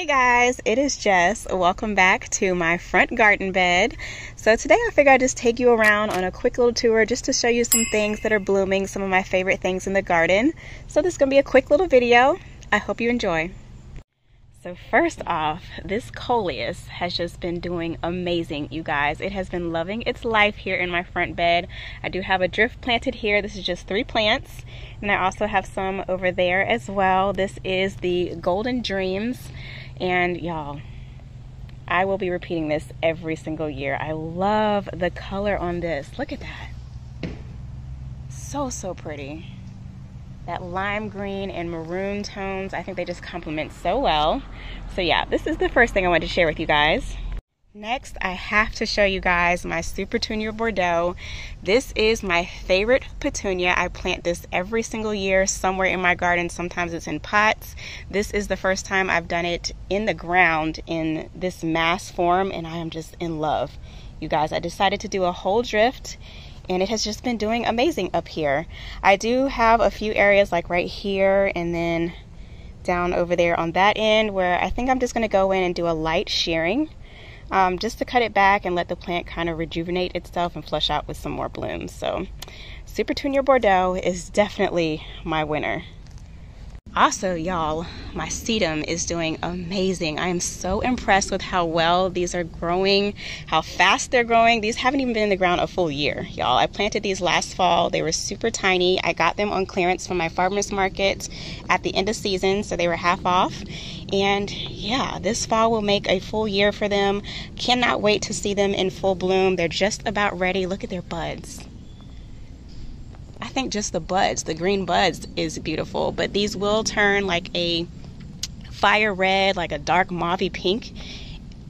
Guys, it is Jess. Welcome back to my front garden bed. So today I figured I'd just take you around on a quick little tour just to show you some things that are blooming, some of my favorite things in the garden. So this is going to be a quick little video. I hope you enjoy. So first off, this Coleus has just been doing amazing, you guys. It has been loving its life here in my front bed. I do have a drift planted here. This is just 3 plants. And I also have some over there as well. This is the Golden Dreams. And y'all, I will be repeating this every single year. I love the color on this. Look at that. So pretty. That lime green and maroon tones, I think they just complement so well. So yeah, this is the first thing I wanted to share with you guys. Next, I have to show you guys my Supertunia Bordeaux. This is my favorite petunia. I plant this every single year somewhere in my garden. Sometimes it's in pots. This is the first time I've done it in the ground in this mass form, and I am just in love. You guys, I decided to do a whole drift, and it has just been doing amazing up here. I do have a few areas like right here and then down over there on that end where I think I'm just going to go in and do a light shearing just to cut it back and let the plant kind of rejuvenate itself and flush out with some more blooms. So Supertunia Bordeaux is definitely my winner. Also, y'all, my sedum is doing amazing. I am so impressed with how well these are growing, how fast they're growing. These haven't even been in the ground a full year, y'all. I planted these last fall. They were super tiny. I got them on clearance from my farmer's market at the end of season, so they were half off. And yeah, this fall will make a full year for them. Cannot wait to see them in full bloom. They're just about ready. Look at their buds. I think just the buds, the green buds is beautiful, but these will turn like a fire red, like a dark mauvey pink,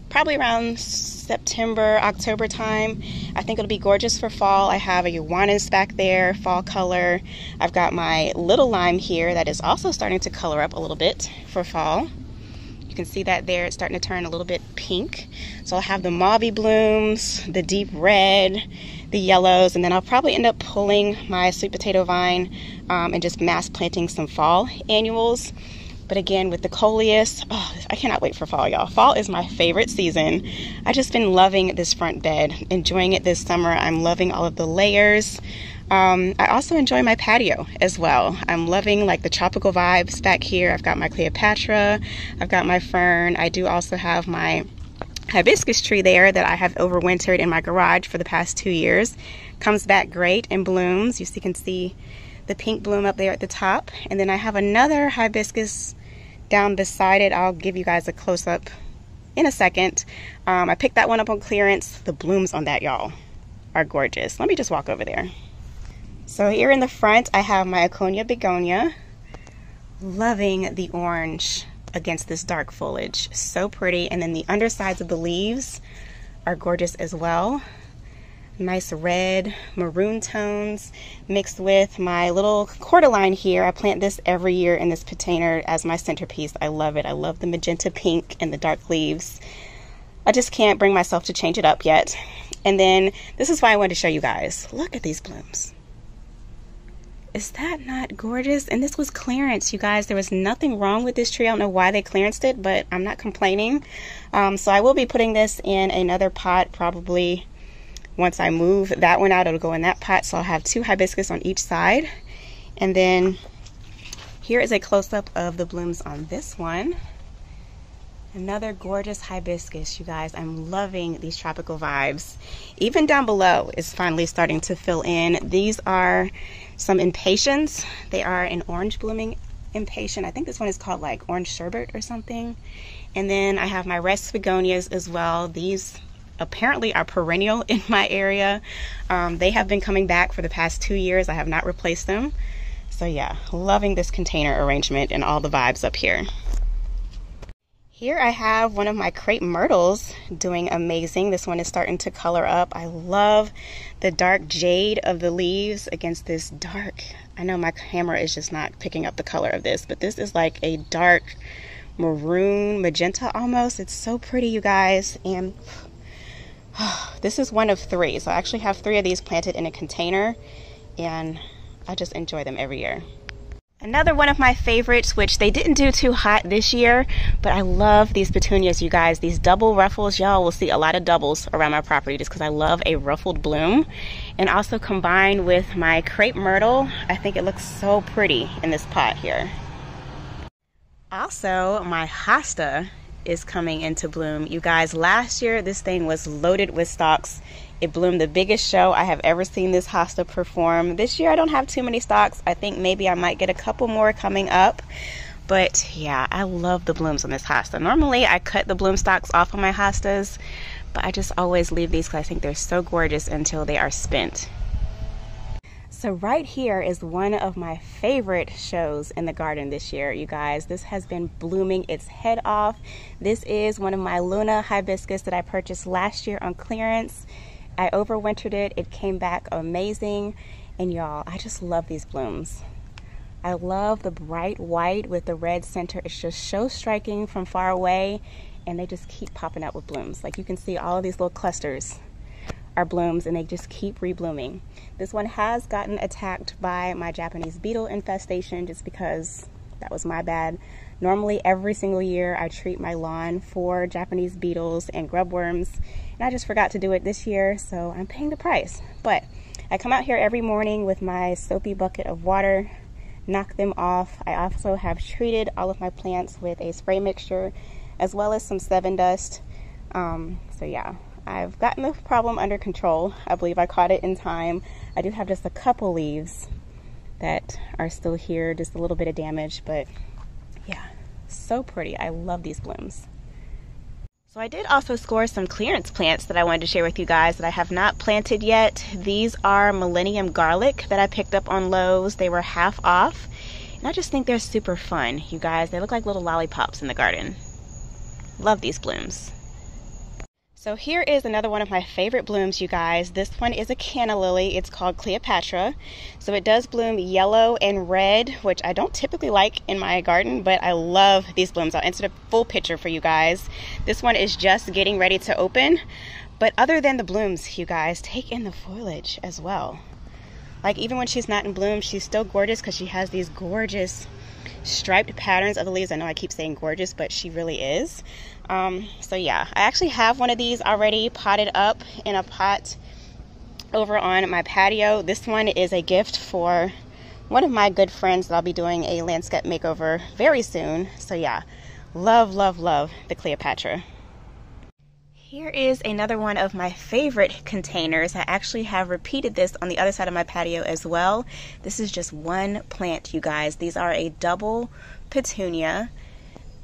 probably around September, October time. I think it'll be gorgeous for fall. I have a Euonymus back there, fall color. I've got my little lime here that is also starting to color up a little bit for fall. You can see that there, it's starting to turn a little bit pink. So I'll have the mauvey blooms, the deep red, the yellows, and then I'll probably end up pulling my sweet potato vine and just mass planting some fall annuals. But again, with the Coleus, oh, I cannot wait for fall, y'all. Fall is my favorite season. I've just been loving this front bed, enjoying it this summer. I'm loving all of the layers. I also enjoy my patio as well. I'm loving like the tropical vibes back here. I've got my Cleopatra, I've got my fern. I do also have my hibiscus tree there that I have overwintered in my garage for the past 2 years. Comes back great and blooms. You can see the pink bloom up there at the top. And then I have another hibiscus down beside it. I'll give you guys a close-up in a second. I picked that one up on clearance. The blooms on that, y'all, are gorgeous. Let me just walk over there. So here in the front, I have my Iconia Begonia. Loving the orange against this dark foliage. So pretty. And then the undersides of the leaves are gorgeous as well. Nice red, maroon tones mixed with my little Cordyline here. I plant this every year in this container as my centerpiece. I love it. I love the magenta pink and the dark leaves. I just can't bring myself to change it up yet. And then this is why I wanted to show you guys. Look at these blooms. Is that not gorgeous? And this was clearance, you guys. There was nothing wrong with this tree. I don't know why they clearanced it, but I'm not complaining. So I will be putting this in another pot probably once I move that one out. It'll go in that pot. So I'll have 2 hibiscus on each side. And then here is a close-up of the blooms on this one. Another gorgeous hibiscus, you guys. I'm loving these tropical vibes. Even down below is finally starting to fill in. These are some impatiens. They are an orange blooming impatient. I think this one is called like orange sherbet or something. And then I have my rest begonias as well. These apparently are perennial in my area. They have been coming back for the past 2 years. I have not replaced them. So yeah, loving this container arrangement and all the vibes up here. Here I have one of my Crape myrtles doing amazing. This one is starting to color up. I love the dark jade of the leaves against this dark, I know my camera is just not picking up the color of this, but this is like a dark maroon magenta almost. It's so pretty, you guys. And this is one of 3. So I actually have 3 of these planted in a container, and I just enjoy them every year. Another one of my favorites, which they didn't do too hot this year, but I love these petunias, you guys. These double ruffles, y'all will see a lot of doubles around my property just because I love a ruffled bloom. And also combined with my crepe myrtle, I think it looks so pretty in this pot here. Also, my hosta is coming into bloom. You guys, last year this thing was loaded with stalks. It bloomed the biggest show I have ever seen this hosta perform. This year I don't have too many stalks. I think maybe I might get a couple more coming up. But yeah, I love the blooms on this hosta. Normally I cut the bloom stalks off of my hostas, but I just always leave these because I think they're so gorgeous until they are spent. So right here is one of my favorite shows in the garden this year, you guys. This has been blooming its head off. This is one of my Luna hibiscus that I purchased last year on clearance. I overwintered it. It came back amazing. And y'all, I just love these blooms. I love the bright white with the red center. It's just so striking from far away, and they just keep popping up with blooms. Like you can see all of these little clusters are blooms, and they just keep reblooming. This one has gotten attacked by my Japanese beetle infestation just because that was my bad. Normally every single year I treat my lawn for Japanese beetles and grubworms, and I just forgot to do it this year, so I'm paying the price. But I come out here every morning with my soapy bucket of water, knock them off. I also have treated all of my plants with a spray mixture as well as some 7 dust. So yeah, I've gotten the problem under control. I believe I caught it in time. I do have just a couple leaves that are still here, just a little bit of damage, but yeah, so pretty. I love these blooms. So I did also score some clearance plants that I wanted to share with you guys that I have not planted yet. These are Millennium Garlic that I picked up on Lowe's. They were half off, and I just think they're super fun, you guys. They look like little lollipops in the garden. Love these blooms. So here is another one of my favorite blooms, you guys. This one is a canna lily. It's called Cleopatra. So it does bloom yellow and red, which I don't typically like in my garden, but I love these blooms. I'll insert a full picture for you guys. This one is just getting ready to open. But other than the blooms, you guys, take in the foliage as well. Like even when she's not in bloom, she's still gorgeous because she has these gorgeous striped patterns of the leaves. I know I keep saying gorgeous, but she really is. So yeah, I actually have one of these already potted up in a pot over on my patio. This one is a gift for one of my good friends that I'll be doing a landscape makeover very soon. So yeah, love, love, love the Cleopatra. Here is another one of my favorite containers. I actually have repeated this on the other side of my patio as well. This is just one plant, you guys. These are a double petunia.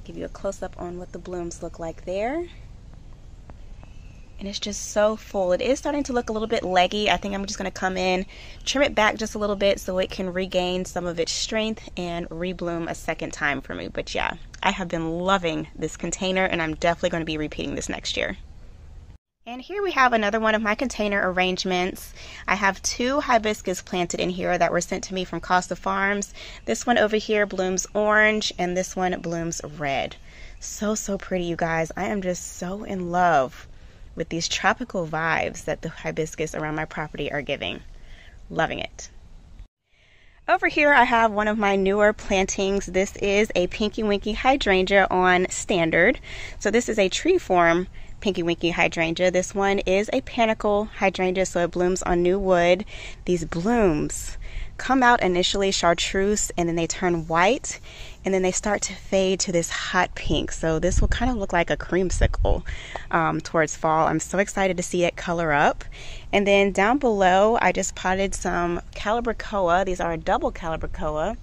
Give you a close-up on what the blooms look like there. And it's just so full. It is starting to look a little bit leggy. I think I'm just going to come in, trim it back just a little bit so it can regain some of its strength and rebloom a second time for me. But yeah, I have been loving this container, and I'm definitely going to be repeating this next year. And here we have another one of my container arrangements. I have 2 hibiscus planted in here that were sent to me from Costa Farms. This one over here blooms orange, and this one blooms red. So, so pretty, you guys. I am just so in love with these tropical vibes that the hibiscus around my property are giving. Loving it. Over here I have one of my newer plantings. This is a Pinky Winky Hydrangea on standard. So this is a tree form Pinky Winky Hydrangea. This one is a panicle hydrangea, so it blooms on new wood. These blooms come out initially chartreuse, and then they turn white, and then they start to fade to this hot pink. So this will kind of look like a creamsicle towards fall. I'm so excited to see it color up. And then down below, I just potted some Calibrachoa. These are a double Calibrachoa,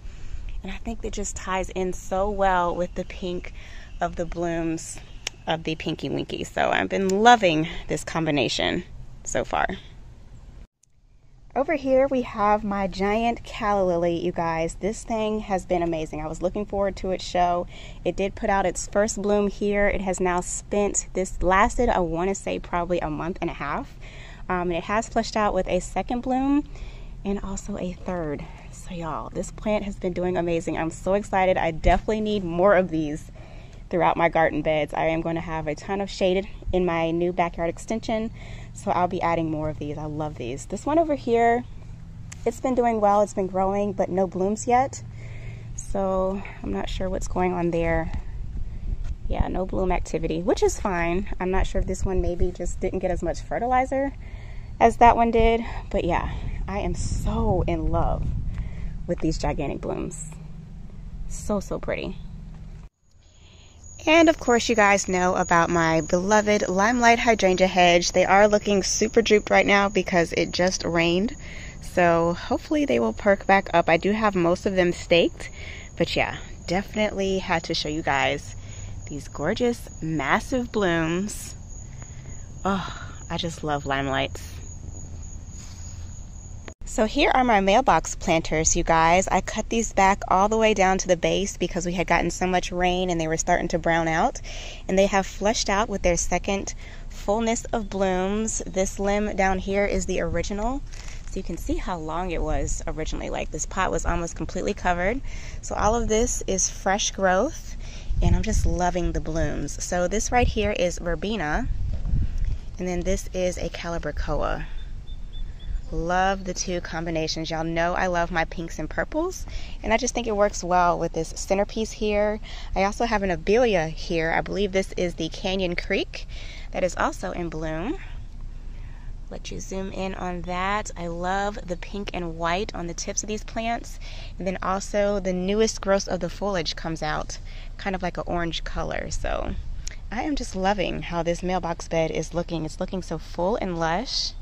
and I think it just ties in so well with the pink of the blooms of the Pinky Winky. So I've been loving this combination so far. Over here we have my giant calla lily, you guys. This thing has been amazing. I was looking forward to its show. It did put out its first bloom here. It has now spent, this lasted, I want to say probably a month and a half. And it has flushed out with a second bloom and also a third. So y'all, this plant has been doing amazing. I'm so excited. I definitely need more of these throughout my garden beds. I am going to have a ton of shade in my new backyard extension, so I'll be adding more of these. I love these. This one over here, it's been doing well. It's been growing, but no blooms yet. So I'm not sure what's going on there. Yeah, no bloom activity, which is fine. I'm not sure if this one maybe just didn't get as much fertilizer as that one did. But yeah, I am so in love with these gigantic blooms. So, so pretty. And of course, you guys know about my beloved Limelight Hydrangea hedge. They are looking super drooped right now because it just rained. So hopefully they will perk back up. I do have most of them staked, but yeah, definitely had to show you guys these gorgeous, massive blooms. Oh, I just love limelights. So here are my mailbox planters, you guys. I cut these back all the way down to the base because we had gotten so much rain and they were starting to brown out. And they have flushed out with their second fullness of blooms. This limb down here is the original. So you can see how long it was originally. Like, this pot was almost completely covered. So all of this is fresh growth and I'm just loving the blooms. So this right here is verbena, and then this is a calibrachoa. Love the two combinations. Y'all know I love my pinks and purples, and I just think it works well with this centerpiece here. I also have an abelia here. I believe this is the Canyon Creek that is also in bloom. Let you zoom in on that. I love the pink and white on the tips of these plants, and then also the newest growth of the foliage comes out kind of like an orange color. So I am just loving how this mailbox bed is looking. It's looking so full and lush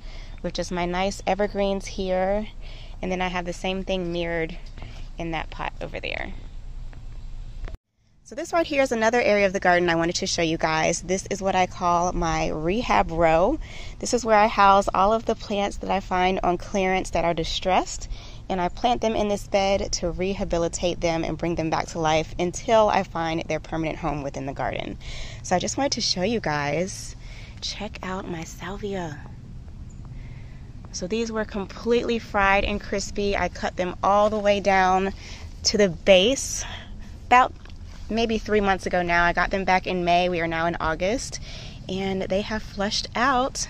with just my nice evergreens here, and then I have the same thing mirrored in that pot over there. So this right here is another area of the garden I wanted to show you guys. This is what I call my rehab row. This is where I house all of the plants that I find on clearance that are distressed, and I plant them in this bed to rehabilitate them and bring them back to life until I find their permanent home within the garden. So I just wanted to show you guys, check out my salvia. So these were completely fried and crispy. I cut them all the way down to the base about maybe 3 months ago now. I got them back in May. We are now in August, and they have flushed out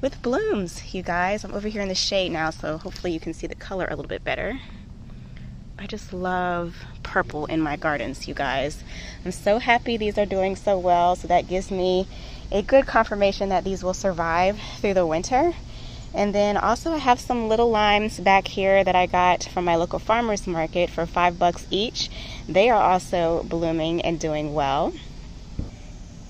with blooms, you guys. I'm over here in the shade now, so hopefully you can see the color a little bit better. I just love purple in my gardens, you guys. I'm so happy these are doing so well, so that gives me a good confirmation that these will survive through the winter. And then also I have some little limes back here that I got from my local farmer's market for $5 each. They are also blooming and doing well.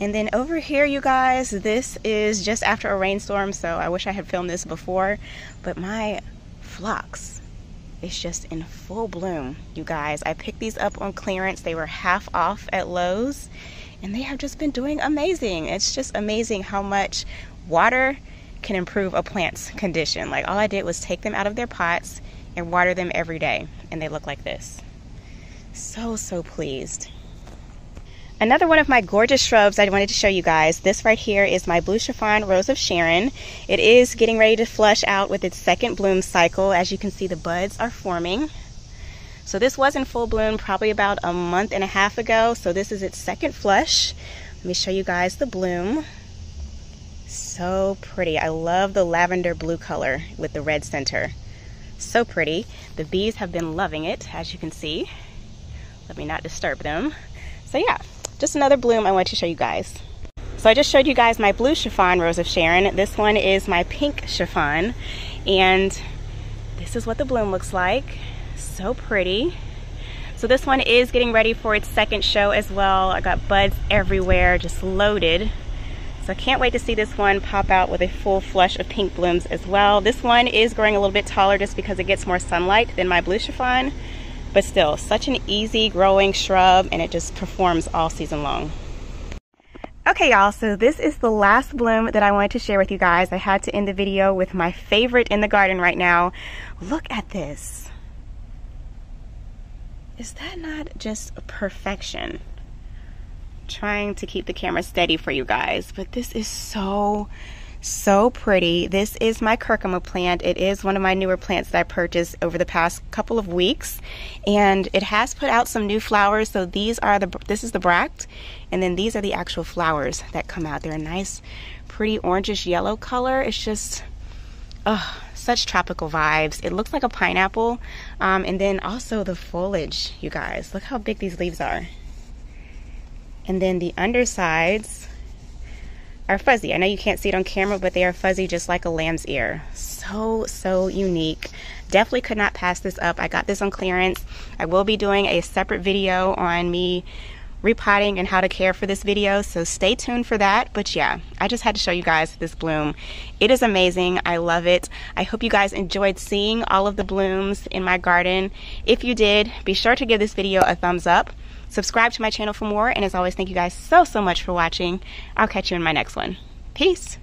And then over here, you guys, this is just after a rainstorm, so I wish I had filmed this before, but my phlox is just in full bloom, you guys. I picked these up on clearance. They were half off at Lowe's, and they have just been doing amazing. It's just amazing how much water can improve a plant's condition. Like, all I did was take them out of their pots and water them every day, and they look like this. So pleased. Another one of my gorgeous shrubs I wanted to show you guys. This right here is my blue chiffon rose of Sharon. It is getting ready to flush out with its second bloom cycle. As you can see, the buds are forming. So this was in full bloom probably about a month and a half ago. So this is its second flush. Let me show you guys the bloom. So pretty. I love the lavender blue color with the red center. So pretty. The bees have been loving it, as you can see. Let me not disturb them. So yeah, just another bloom I want to show you guys. So I just showed you guys my blue chiffon rose of Sharon. This one is my pink chiffon, and this is what the bloom looks like. So pretty. So this one is getting ready for its second show as well. I got buds everywhere, just loaded. So I can't wait to see this one pop out with a full flush of pink blooms as well. This one is growing a little bit taller just because it gets more sunlight than my blue chiffon, but still such an easy growing shrub, and it just performs all season long. Okay, y'all, so this is the last bloom that I wanted to share with you guys. I had to end the video with my favorite in the garden right now. Look at this. Is that not just perfection? Trying to keep the camera steady for you guys, but this is so pretty. This is my curcuma plant. It is one of my newer plants that I purchased over the past couple of weeks, and it has put out some new flowers. So these are this is the bract, and then these are the actual flowers that come out. They're a nice pretty orangish yellow color. It's just, Oh, such tropical vibes. It looks like a pineapple. And then also the foliage, you guys. Look how big these leaves are. And then the undersides are fuzzy. I know you can't see it on camera, but they are fuzzy just like a lamb's ear. So unique. Definitely could not pass this up. I got this on clearance. I will be doing a separate video on me repotting and how to care for this video, so stay tuned for that. But yeah, I just had to show you guys this bloom. It is amazing. I love it. I hope you guys enjoyed seeing all of the blooms in my garden. If you did, be sure to give this video a thumbs up. Subscribe to my channel for more, and as always, thank you guys so much for watching. I'll catch you in my next one. Peace.